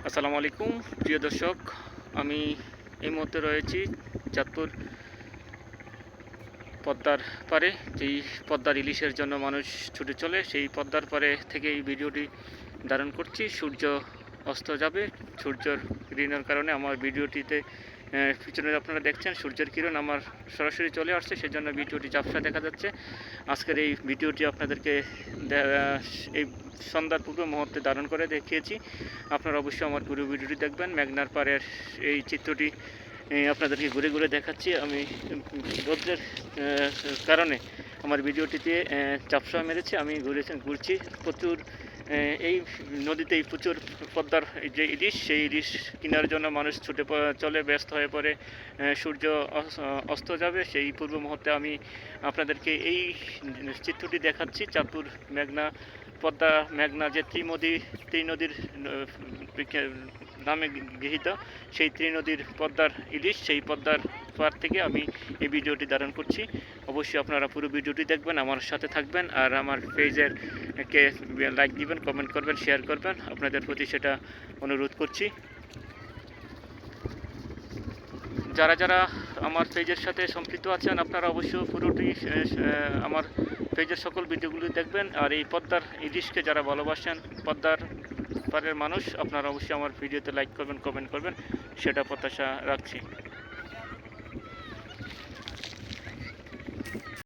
আসসালামু আলাইকুম প্রিয় দর্শক, আমি এই মুহূর্তে রয়েছি চাঁদপুর পদ্মার পারে। যেই পদ্মার ইলিশের জন্য মানুষ ছুটে চলে, সেই পদ্মার পারে থেকে এই ভিডিওটি ধারণ করছি। সূর্য অস্ত যাবে, সূর্যের কিরণের কারণে আমার ভিডিওটিতে পিছনে আপনারা দেখছেন সূর্যের কিরণ আমার সরাসরি চলে আসছে, সেজন্য ভিডিওটি ঝাপসা দেখা যাচ্ছে। আজকের এই ভিডিওটি আপনাদেরকে এই সন্ধ্যার পূর্ব মুহূর্তে ধারণ করে দেখিয়েছি। আপনারা অবশ্যই আমার পুরো ভিডিওটি দেখবেন। মেঘনার পাড়ের এই চিত্রটি আপনাদেরকে ঘুরে ঘুরে দেখাচ্ছি। আমি রোদ্রের কারণে আমার ভিডিওটিতে চাপসা মেরেছে, আমি ঘুরছি প্রচুর। এই নদীতেই প্রচুর পদ্মার যে ইলিশ, সেই ইলিশ কেনার জন্য মানুষ ছুটে চলে, ব্যস্ত হয়ে পড়ে। সূর্য অস্ত যাবে সেই পূর্ব মুহূর্তে আমি আপনাদেরকে এই চিত্রটি দেখাচ্ছি। চাঁদপুর মেঘনা পদ্মা মেঘনা যে ত্রিনদীর নামে গৃহীত, সেই ত্রিনদীর পদ্মার ইলিশ, সেই পদ্মার পার থেকে আমি এই ভিডিওটি ধারণ করছি। অবশ্যই আপনারা পুরো ভিডিওটি দেখবেন, আমার সাথে থাকবেন, আর আমার পেজের কে লাইক দিবেন, কমেন্ট করবেন, শেয়ার করবেন। আপনাদের প্রতি সেটা অনুরোধ করছি। যারা যারা আমার পেজের সাথে সম্পৃক্ত আছেন, আপনারা অবশ্যই পুরোটি আমার পেজের সকল ভিডিওগুলি দেখবেন। আর এই পদ্মার ইলিশকে যারা ভালোবাসেন, পদ্মার পাড়ের মানুষ, আপনারা অবশ্যই আমার ভিডিওতে লাইক করবেন, কমেন্ট করবেন, সেটা প্রত্যাশা রাখছি।